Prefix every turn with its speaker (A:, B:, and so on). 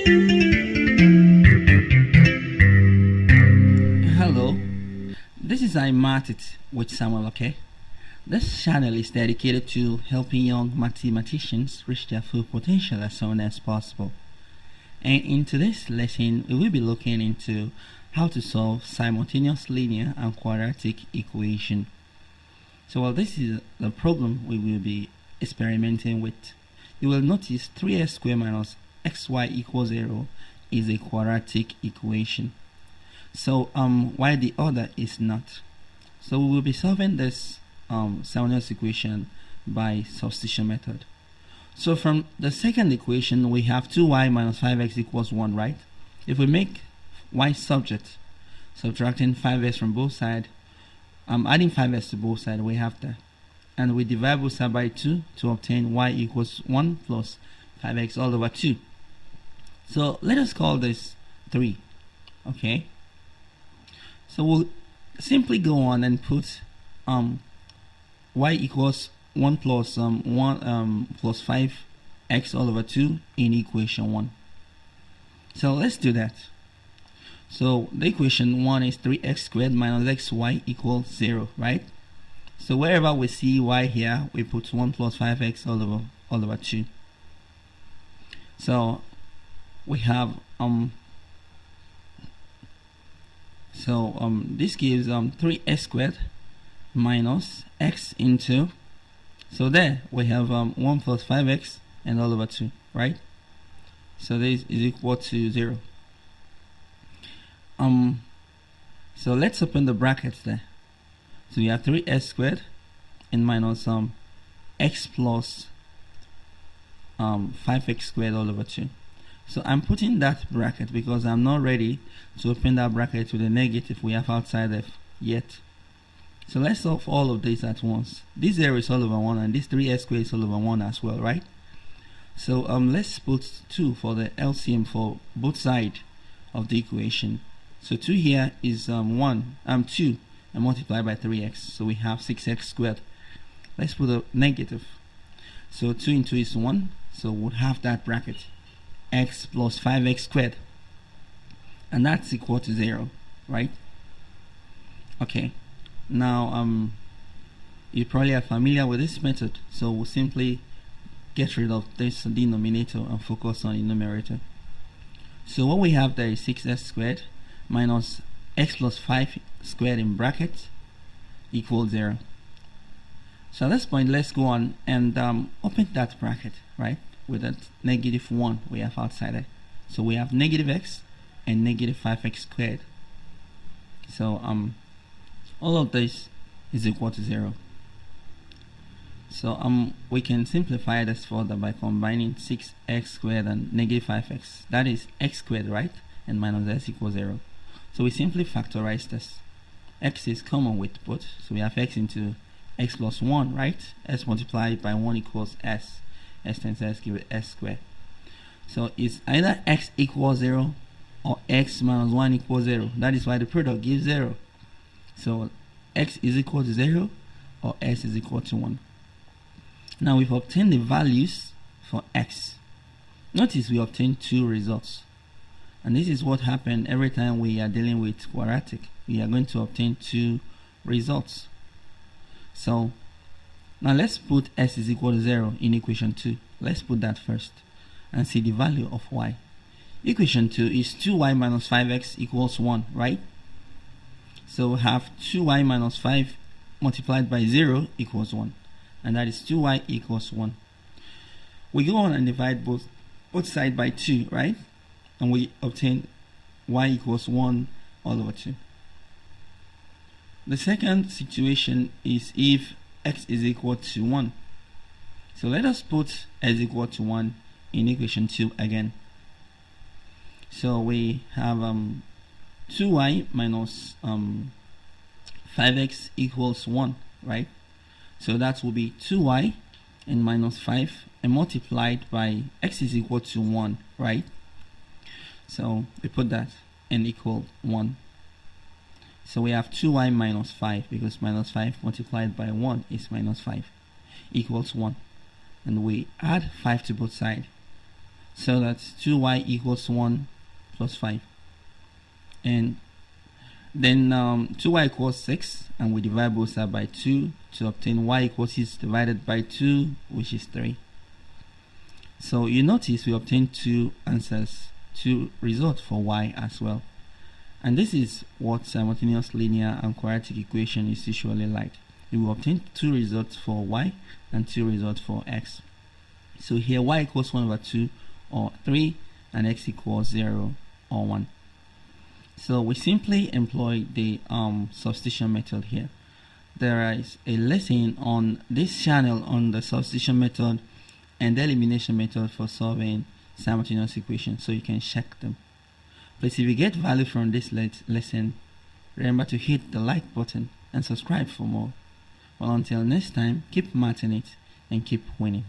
A: Hello, this is iMathit with Samuel Oke. This channel is dedicated to helping young mathematicians reach their full potential as soon as possible. And in today's lesson, we will be looking into how to solve simultaneous linear and quadratic equation. So this is the problem we will be experimenting with. You will notice 3x squared minus xy equals 0 is a quadratic equation. So while the other is not. So we will be solving this simultaneous equation by substitution method. So from the second equation, we have 2y minus 5x equals 1, right? If we make y subject, subtracting 5x from both sides, adding 5x to both sides, we have that. And we divide both sides by 2 to obtain y equals 1 plus 5x all over 2. So let us call this 3, okay? So we'll simply go on and put y equals 1 plus 5x all over 2 in equation 1. So let's do that. So the equation 1 is 3x squared minus xy equals 0, right? So wherever we see y here, we put 1 plus 5x all over 2. So we have this gives 3x squared minus x into, so there we have 1 plus 5x and all over 2, right? So this is equal to 0. So let's open the brackets there. So we have 3x squared and minus x plus 5x squared all over 2. So I'm putting that bracket because I'm not ready to open that bracket to the negative we have outside of yet. So let's solve all of this at once. This 0 is all over 1 and this 3x squared is all over 1 as well, right? So let's put 2 for the LCM for both sides of the equation. So 2 here is 2 and multiplied by 3x. So we have 6x squared. Let's put a negative. So 2 into 2 is 1. So we'll have that bracket. X plus 5x squared, and that's equal to 0, right? Okay, now you probably are familiar with this method, so we'll simply get rid of this denominator and focus on the numerator. So what we have there is 6x squared minus x plus 5 squared in brackets equals 0. So at this point, let's go on and open that bracket, right? With that negative 1 we have outside it. So we have negative x and negative 5x squared. So all of this is equal to 0. So we can simplify this further by combining 6x squared and negative 5x. That is x squared, right? And minus s equals 0. So we simply factorize this. X is common with both. So we have x into x plus 1, right? S multiplied by 1 equals s. S times s give it s squared. So it's either x equals 0 or x minus 1 equals 0. That is why the product gives 0. So x is equal to 0 or s is equal to 1. Now we've obtained the values for x. Notice we obtained 2 results. And this is what happened every time we are dealing with quadratic. We are going to obtain 2 results. So now let's put s is equal to 0 in equation 2. Let's put that first and see the value of y. Equation 2 is 2y minus 5x equals 1, right? So we have 2y minus 5 multiplied by 0 equals 1. And that is 2y equals 1. We go on and divide both sides by 2, right? And we obtain y equals 1 all over 2. The second situation is if x is equal to 1. So let us put x equal to 1 in equation 2 again. So we have 2y minus 5x equals 1, right? So that will be 2y and minus 5 and multiplied by x is equal to 1, right? So we put that and equal 1. So we have 2y minus 5 because minus 5 multiplied by 1 is minus 5 equals 1. And we add 5 to both sides. So that's 2y equals 1 plus 5. And then 2y equals 6, and we divide both sides by 2 to obtain y equals 6 divided by 2, which is 3. So you notice we obtained two answers, two results for y as well. And this is what simultaneous linear and quadratic equation is usually like. We will obtain two results for y and two results for x. So here y equals 1 over 2 or 3, and x equals 0 or 1. So we simply employ the substitution method here. There is a lesson on this channel on the substitution method and the elimination method for solving simultaneous equations, so you can check them. Please, if you get value from this lesson, remember to hit the like button and subscribe for more. Well, until next time, keep mathing it and keep winning.